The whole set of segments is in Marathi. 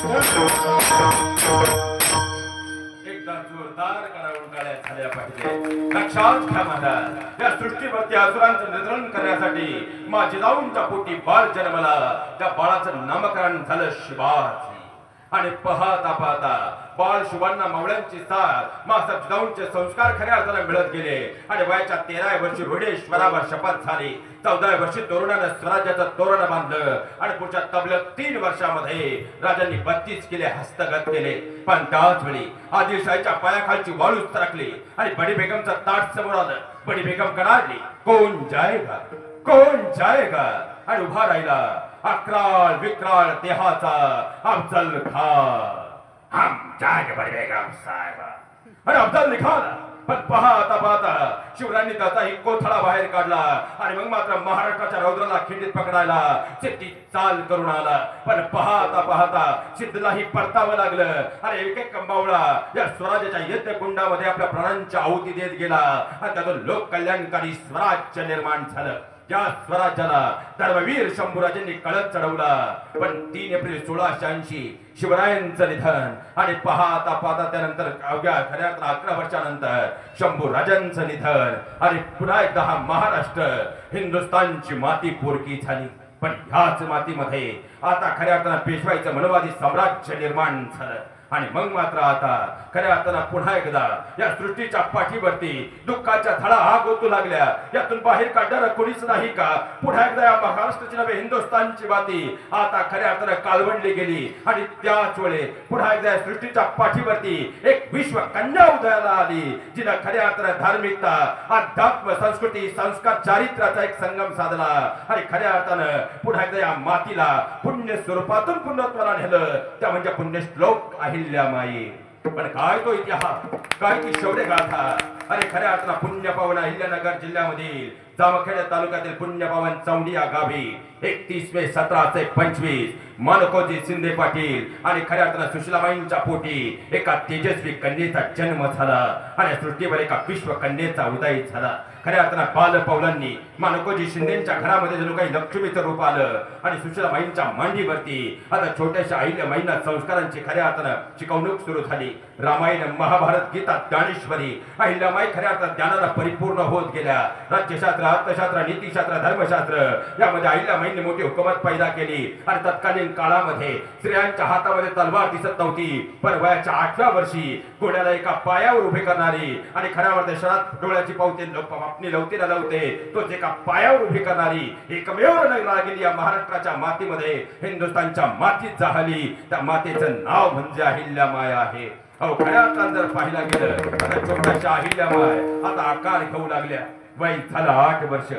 एकदा जोरदार करावून काळ्या झाल्या पाहिजे. लक्षात घ्या महाराज, या सृष्टीवरती असुरांचं निधन करण्यासाठी माझी जाऊनच्या पोटी बाळ जन्मला. त्या बाळाचं नामकरण झालं शिवाजी. आणि पाहता पाहता बाळ शिवांना मावळ्यांची साथ मासा जाऊनचे संस्कार खऱ्या अर्थाने मिळत गेले. आणि वयाच्या 13व्या वर्षी रोहिडेश्वरावर शपथ झाली. 14व्या वर्षी तरुणानं स्वराज्याचं तोरण बांधलं. आणि पुढच्या तब्बल 3 वर्षामध्ये राजांनी 32 किल्ले हस्तगत केले. पण त्याच वेळी आदिलशाहीच्या पायाखालची वाळू सरकली आणि बडी बेगमचं ताट समोर आलं. बडी बेगम कणाडली, कोण जाएगा, कोण जाएगा. आणि उभा राहिला अक्राळ विक्राळ देहाचा अफजल खान. हम जाएंगे बड़ी बेगम साहेबा. आणि अफजल निघाला. पण पाहता पाहता शिवरायांनी त्याचाही कोथळा बाहेर काढला. आणि मग मात्र महाराष्ट्राच्या रौद्राला खिंडीत पकडायला चित्ती चाल करून आला. पण पाहता पाहता सिद्धलाही परतावं लागलं. आणि एक एक कंबावळा या स्वराज्याच्या यज्ञ कुंडामध्ये आपल्या प्राणांची आहुती देत गेला. आणि त्यातून लोक कल्याणकारी स्वराज्य निर्माण झालं. या स्वराज्याला धर्मवीर शंभूराजांनी कळत चढवला. पण 3 एप्रिल 1680 शिवरायांचं निधन. आणि पाहता पाहता त्यानंतर अवघ्या खऱ्या 11 वर्षानंतर शंभूराजांचं निधन. आणि पुन्हा एकदा हा महाराष्ट्र हिंदुस्थानची माती पोरकी झाली. पण ह्याच मातीमध्ये आता खऱ्या अर्थानं पेशवाईचं मनोवादी साम्राज्य निर्माण झालं. आणि मग मात्र आता खऱ्या अर्थानं पुन्हा एकदा या सृष्टीच्या पाठीवरती दुःखाच्या झळा आग ओतू लागल्या. यातून बाहेर काढणारं कोणीच नाही का? पुन्हा एकदा या महाराष्ट्राची नव्हे हिंदुस्थानची माती आता खऱ्या अर्थानं कालवंडली गेली. आणि त्याच वेळे पुन्हा एकदा या सृष्टीच्या पाठीवरती एक विश्व कन्या उदयाला आली, जिनं खऱ्या अर्थानं धार्मिकता, अध्यात्म, संस्कृती, संस्कार, चारित्र्याचा एक संगम साधला. आणि खऱ्या अर्थानं पुन्हा एकदा या मातीला पुण्य स्वरूपातून पुण्यत्वाला नेलं. त्या म्हणजे पुण्यश्लोक अहिल्यामाई. पण काय तो इतिहास, काय ती शौर्य गाथा. अरे खऱ्या अर्थानं पुण्यपावन अहिल्यानगर जिल्ह्यामधील जामखेड तालुक्यातील पुण्यपावन चौंडी या गावी 31 मे 1725 मानकोजी शिंदे पाटील आणि खऱ्या अर्थानं सुशीलाबाईंच्या पोटी एका तेजस्वी कन्येचा जन्म झाला. आणि सृष्टीवर एका विश्व कन्येचा उदय झाला. खऱ्या अर्थानं बालपौलांनी मानकोजी शिंदेच्या घरामध्ये जणू काही लक्ष्मीचं रूप आलं. आणि सुशीलाबाईंच्या मांडीवरती आता छोट्याशा अहिल्यामाईंना संस्कारांची खऱ्या अर्थानं शिकवणूक सुरू झाली. रामायण, महाभारत, गीता, ज्ञानेश्वरी अहिल्यामाई खऱ्या अर्थात ज्ञानाला परिपूर्ण होत गेल्या. राज्यशास्त्र, अर्थशास्त्र, नीतिशास्त्र, धर्मशास्त्र यामध्ये अहिल्यामाईंनी मोठी हुकूमत पैदा केली. आणि तत्कालीन काळामध्ये स्त्रियांच्या हातामध्ये तलवार दिसत नव्हती, पण वयाच्या 8व्या वर्षी घोड्याला एका पायावर उभे करणारी आणि खऱ्या अर्थात शरात डोळ्याची पावते आपली लवतीला लवते तोच एका पायावर उभी करणारी एकमेव गेली या महाराष्ट्राच्या मातीमध्ये, हिंदुस्थानच्या मातीत जाहली. त्या मातेचं नाव म्हणजे अहिल्यामाई आहे. अहो खऱ्या अर्थात जर पाहिला गेलं तर छोट्याशा अहिल्यामाई आता आकार घेऊ लागल्या. वय झालं 8 वर्ष.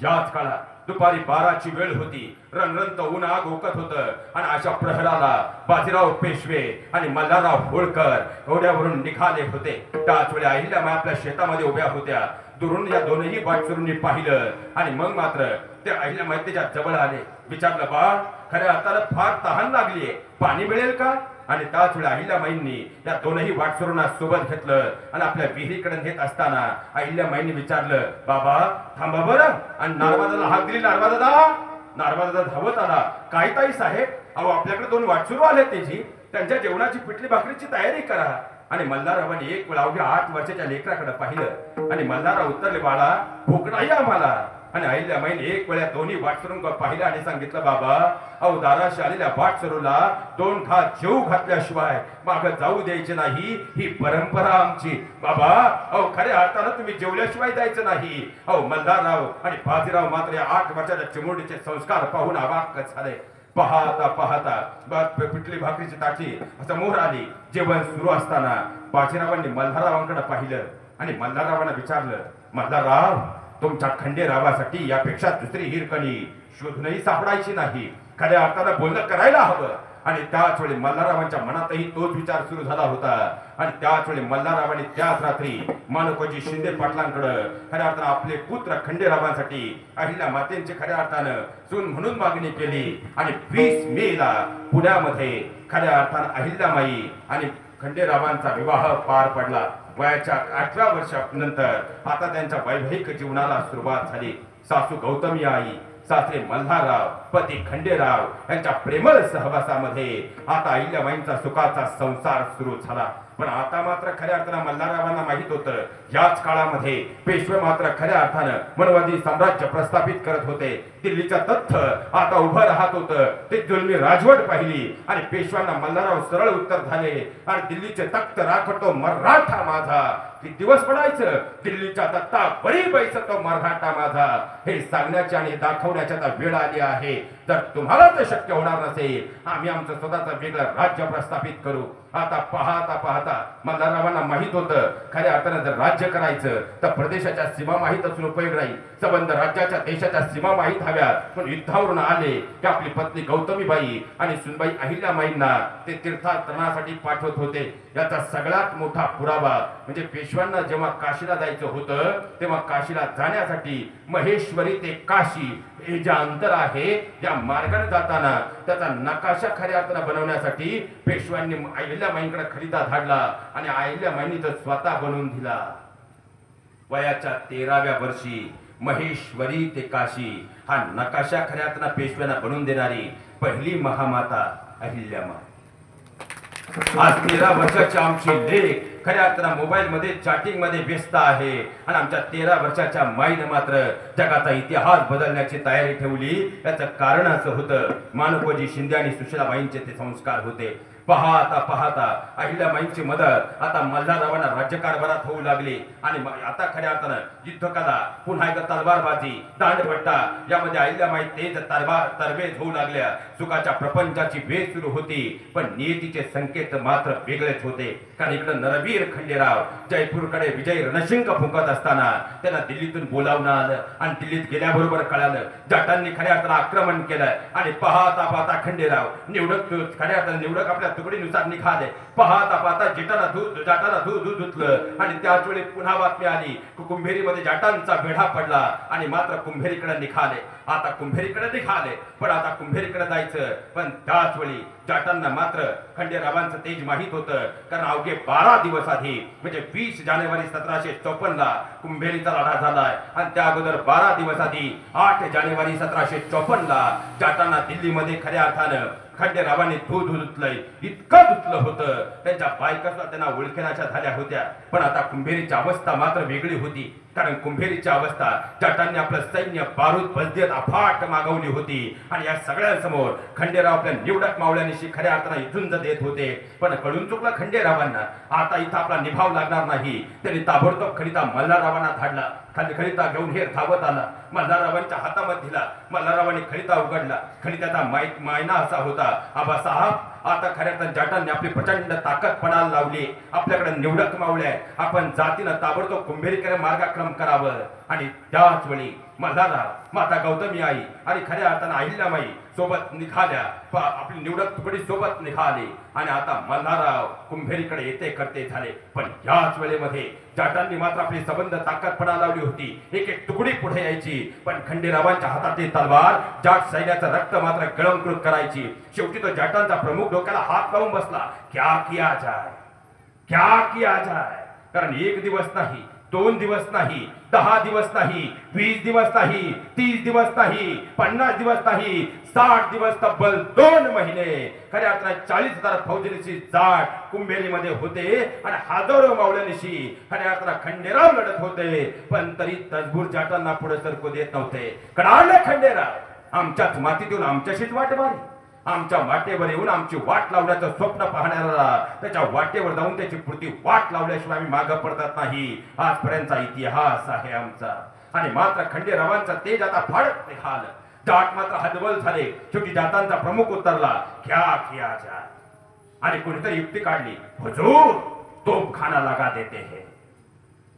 याच काळात दुपारी 12ची वेळ होती. रणरणत ऊन आग ओकत होतं. आणि अशा प्रहराला बाजीराव पेशवे आणि मल्हारराव होळकर घोड्यावरून निघाले होते. त्याच वेळी अहिल्यामाई आपल्या शेतामध्ये उभ्या होत्या. दुरून या दोनही वाटसरूंनी पाहिलं. आणि मग मात्र ते अहिल्यामाई त्याच्या जवळ आले. विचारलं, बाळ खऱ्या अर्थानं फार तहान लागलीये, पाणी मिळेल का? आणि त्याच वेळी अहिल्यामाईंनी या दोनही वाटसरूंना सोबत घेतलं. आणि आपल्या विहिरीकडे नेत असताना अहिल्यामाईंनी विचारलं, बाबा थांबा बरं. आणि नारबादाला हाक दिली. नारबादा धावत आला. काय ताई साहेब, अहो आपल्याकडे 2 वाटसरू आले, त्याची त्यांच्या जेवणाची पिठली भाकरीची तयारी करा. आणि मल्हाररावांनी एक वेळा अवघ्या 8 वर्षाच्या लेकराकडे पाहिलं. आणि मल्हारराव उत्तरले, बाळा भूक नाही आम्हाला. आणि अहिल्यामाईने एक वेळा दोन्ही वाटसरूंना पाहिलं आणि सांगितलं, बाबा अहो दाराशी आलेल्या वाटसरूला 2 घात जेऊ घातल्याशिवाय मागं जाऊ द्यायचे नाही, ही परंपरा आमची. बाबा अहो खऱ्या अर्थानं तुम्ही जेवल्याशिवाय जायचं नाही. अहो मल्हारराव आणि बाजीराव मात्र या 8 वर्षाच्या चिमुरडीचे संस्कार पाहून अवाक झाले. पाहता पाहता पिठली भाकरीची ताटी समोर आली. जेवण सुरू असताना बाजीरावांनी मल्हाररावांकडे पाहिलं आणि मल्हाररावांना विचारलं, मल्हारराव तुमच्या खंडेरावासाठी यापेक्षा दुसरी हिरकणी शोधूनही सापडायची नाही. खऱ्या अर्थानं बोलणं करायला हवं. आणि त्याच वेळी मल्हाररावांच्या मनातही तोच विचार सुरू झाला होता. आणि त्याच वेळी मल्हाररावांनी त्याच रात्री मानकोजी शिंदे पाटलांकडे खऱ्या अर्थानं आपले पुत्र खंडेरावांसाठी अहिल्या मातेंची खऱ्या अर्थानं सून म्हणून मागणी केली. आणि 20 मेला पुण्यामध्ये खऱ्या अर्थानं अहिल्यामाई आणि खंडेरावांचा विवाह पार पडला. वयाच्या 8व्या वर्षानंतर आता त्यांच्या वैवाहिक जीवनाला सुरुवात झाली. सासू गौतमी आई, सासरे मल्हारराव पती खंडेराव यांच्या प्रेमळ सहवासामध्ये आता अहिल्याबाईंचा सुखाचा संसार सुरू झाला. पण आता मात्र खऱ्या अर्थानं मल्हाररावांना माहित होतं, याच काळामध्ये पेशवे मात्र खऱ्या अर्थानं मनवादी साम्राज्य प्रस्थापित करत होते. दिल्लीचं तथ्य आता उभं राहत होतं. ते जुलमी राजवट पाहिली आणि पेशव्यांना मल्हारराव सरळ उत्तर झाले आणि दिल्लीचे तख्त राखतो तो मराठा माझा. किती दिवस पडायचं दिल्लीच्या दत्ता बरी बैसतो तो मराठा माझा, हे सांगण्याची आणि दाखवण्याची आता वेळ आली आहे. जर तुम्हाला ते शक्य होणार नसेल, आम्ही आमचं स्वतःचं वेगळं राज्य प्रस्थापित करू. आता पाहता पाहता मल्हाररावांना माहित होतं, खऱ्या अर्थानं जर राज्य करायचं तर प्रदेशाच्या सीमा माहित असून उपयोग नाही, संबंध राज्याच्या देशाच्या सीमा माहित हव्यात. पण युद्धावरून आले की आपली पत्नी गौतमीबाई आणि सुनबाई अहिल्याबाईंना ते तीर्थाटनासाठी पाठवत होते. याचा सगळ्यात मोठा पुरावा म्हणजे पेशव्यांना जेव्हा काशीला जायचं होतं तेव्हा काशीला जाण्यासाठी महेश्वरी ते काशी हे जे अंतर आहे, या मार्गाने जाताना त्याचा नकाशा खऱ्या अर्थानं बनवण्यासाठी पेशव्यांनी अहिल्याबाईंकडे खलिता धाडला आणि अहिल्याबाईंनी तो स्वतः बनवून दिला. वयाच्या 13व्या वर्षी महेश्वरी ते काशी हा नकाशा खऱ्या अर्थानं पेशव्यांना बनवून देणारी पहिली महामाता अहिल्याबाई. आज 13 वर्षाची आमची लेक खऱ्या अर्थानं मोबाईल मध्ये चॅटिंग मध्ये व्यस्त आहे आणि आमच्या 13 वर्षाच्या माईने मात्र जगाचा इतिहास बदलण्याची तयारी ठेवली. याचं कारण असं होतं, मानवजी शिंदे आणि सुशीलाबाईंचे ते संस्कार होते. पाहता पाहता अहिल्याबाईंची मदत आता मल्हाररावांना राज्यकारभारात होऊ लागली आणि आता खऱ्या अर्थानं युद्धकला, पुन्हा एकदा तलवारबाजी, दांडपट्टा यामध्ये अहिल्याबाई तेज तरबेज होऊ लागल्या. सुखाच्या प्रपंचाची वेळ सुरू होती, पण नियतीचे संकेत मात्र वेगळेच होते. कारण इकडे नरवीर खंडेराव जयपूरकडे विजय रणशिंग फुंकत असताना त्यांना दिल्लीतून बोलावणं आलं आणि दिल्लीत गेल्याबरोबर कळालं जाटांनी खऱ्या अर्थानं आक्रमण केलं. आणि पाहता पाहता खंडेराव निवडक खऱ्या अर्थानं निवडक आपल्या तुकडीनुसार निघाले. पाहता पाहता जाटाला दूध धुतलं आणि त्याच वेळी पुन्हा बातमी आली, कुंभेरीमध्ये जाटांचा बेढा पडला आणि मात्र कुंभेरीकडे निघाले. आता कुंभेरीकडे निघाले, पण आता कुंभेरीकडे जायचं, पण त्याच वेळी जाटांना मात्र खंडेरावांचं तेज माहित होतं. कारण अवघे 12 दिवस आधी म्हणजे 20 जानेवारी 1754 ला कुंभेरीचा लढा झालाय आणि त्या अगोदर 12 दिवस आधी 8 जानेवारी 1754 ला जाटांना दिल्लीमध्ये खऱ्या अर्थानं खंडेरावांनी दूध धुतलंय. इतकं धुतलं होतं त्यांच्या बायका त्यांना ओळखेनाच्या झाल्या होत्या. पण आता कुंभेरीची अवस्था मात्र वेगळी होती. कारण कुंभेरीची अवस्था जाटांनी आपलं सैन्य बारूद बलदेत अफाट मागवली होती आणि या सगळ्यांसमोर खंडेराव आपल्या निवडक मावळ्यांशी खऱ्या अर्थानं झुंज देत होते. पण कळून चुकलं खंडेरावांना, आता इथं आपला निभाव लागणार नाही. त्यांनी ताबडतोब खलिता मल्हाररावांना धाडला. खलिता घेऊन हे धावत आला, मल्हाररावांच्या हातामध्ये दिला. मल्हाररावांनी खलिता उघडला. खलित्याचा मायना असा होता, आबासाहेब आता खऱ्या जाटांनी आपली प्रचंड ताकद पणाला लावली. आपल्याकडे निवडक मावळे, आपण जातीनं ताबडतोब कुंभेरीकडे मार्गक्रम करावं. आणि त्याच वेळी मल्हारराव, माता गौतमी आई आणि खऱ्या अर्थानं अहिल्याबाई सोबत निघाल्या. आपली निवडक तुकडी सोबत निघाली आणि आता मल्हारराव कुंभेरीकडे येते करते झाले. पण याच वेळेमध्ये जाटांनी मात्र आपली सबंध ताकद पणा लावली होती. एक एक तुकडी पुढे यायची, पण खंडेरावांच्या हातातली तलवार जाट सैन्याचं रक्त मात्र गळंकृत करायची. शेवटी तो जाटांचा प्रमुख डोक्याला हात लावून बसला, क्या किया जाय, क्या किया जाय. कारण 1 दिवस नाही, 2 दिवस नाही, 10 दिवस नाही, 20 दिवस नाही, 30 दिवस नाही, 50 दिवस नाही, 60 दिवस, तब्बल 2 महिने खऱ्या अर्थानं 40,000 फौजनीशी जाट कुंभेरीमध्ये होते आणि हजारो मावळ्यांशी खऱ्या अर्थानं खंडेराव लढत होते. पण तरी तजबूर जाटांना पुढे सरकू देत नव्हते. कडाले खंडेराव आमच्याच मातीत येऊन आमच्याशीच वाट मारी, आमच्या वाटेवर येऊन आमची वाट लावण्याचं स्वप्न पाहणाऱ्याला त्याच्या वाटेवर जाऊन त्याची पुढची वाट लावल्याशिवाय आम्ही मागे पडत नाही. आजपर्यंतचा इतिहास आहे आमचा. आणि मात्र खंडेरावांचा तेज आता फाडत निघालं. जाट मात्र हतबल झाले. शेवटी जाटांचा प्रमुख उतरला, क्या किया जाय. आणि कोणीतरी युक्ती काढली, हुजूर तोफखाना लगा देते हैं.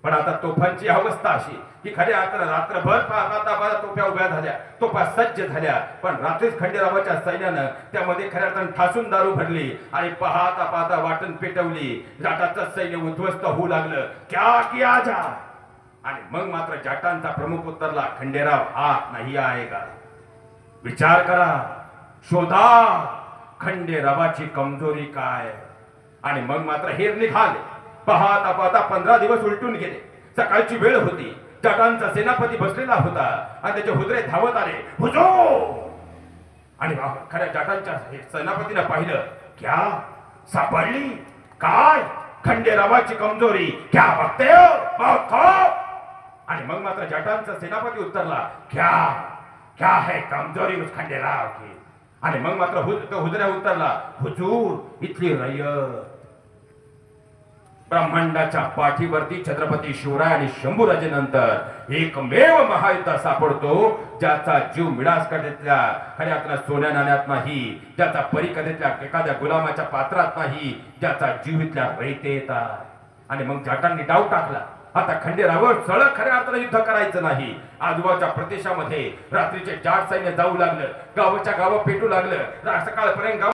पण आता तोफांची अवस्था अशी की खऱ्या अर्थानं रात्रभर पाहता तोफ्या उभ्या झाल्या, तोफा सज्ज झाल्या. पण रात्रीच खंडेरावाच्या सैन्यानं त्यामध्ये खऱ्या अर्थानं ठासून दारू भरली आणि पाहता पाहता वाटण पेटवली. जाटाचं सैन्य उद्ध्वस्त होऊ लागलं, क्या किया जाय. आणि मग मात्र जाटांचा प्रमुख उतरला, खंडेराव हात नाही आएगा. विचार करा, शोधा खंडेरावाची कमजोरी काय. आणि मग मात्र हेर निघाले. पाहता पाहता 15 दिवस उलटून गेले. सकाळची वेळ होती. जाटांचा सेनापती बसलेला होता आणि त्याचे हुजरे धावत आले, हुजूर आणि खऱ्या जाटांच्या सेनापतीनं पाहिलं, क्या सापडली काय खंडेरावाची कमजोरी, क्या बघते हो बघो. आणि मग मात्र जाटांचा सेनापती उत्तरला, क्या क्या है कमजोरी उस खंडेराव की. आणि मग मात्र हुजऱ्या उत्तरला, हुजूर इथली रयत. ब्रह्मांडाच्या पाठीवरती छत्रपती शिवराय आणि शंभूराजेनंतर एकमेव महायुद्ध सापडतो ज्याचा जीव मिडास कथेतल्या खऱ्यातल्या सोन्या नाण्यात नाही, ज्याचा परिकथेतल्या एखाद्या गुलामाच्या पात्रात नाही, ज्याचा जीव इथल्या रयतेत आहे. आणि मग जाटांनी डाव टाकला, आता खंडेरावावर सळग खऱ्या अर्थानं युद्ध करायचं नाही. आजूबाजूच्या प्रदेशामध्ये रात्रीचे जाट सैन्य जाऊ लागलं, गावाच्या गावं पेटू लागलं, सकाळपर्यंत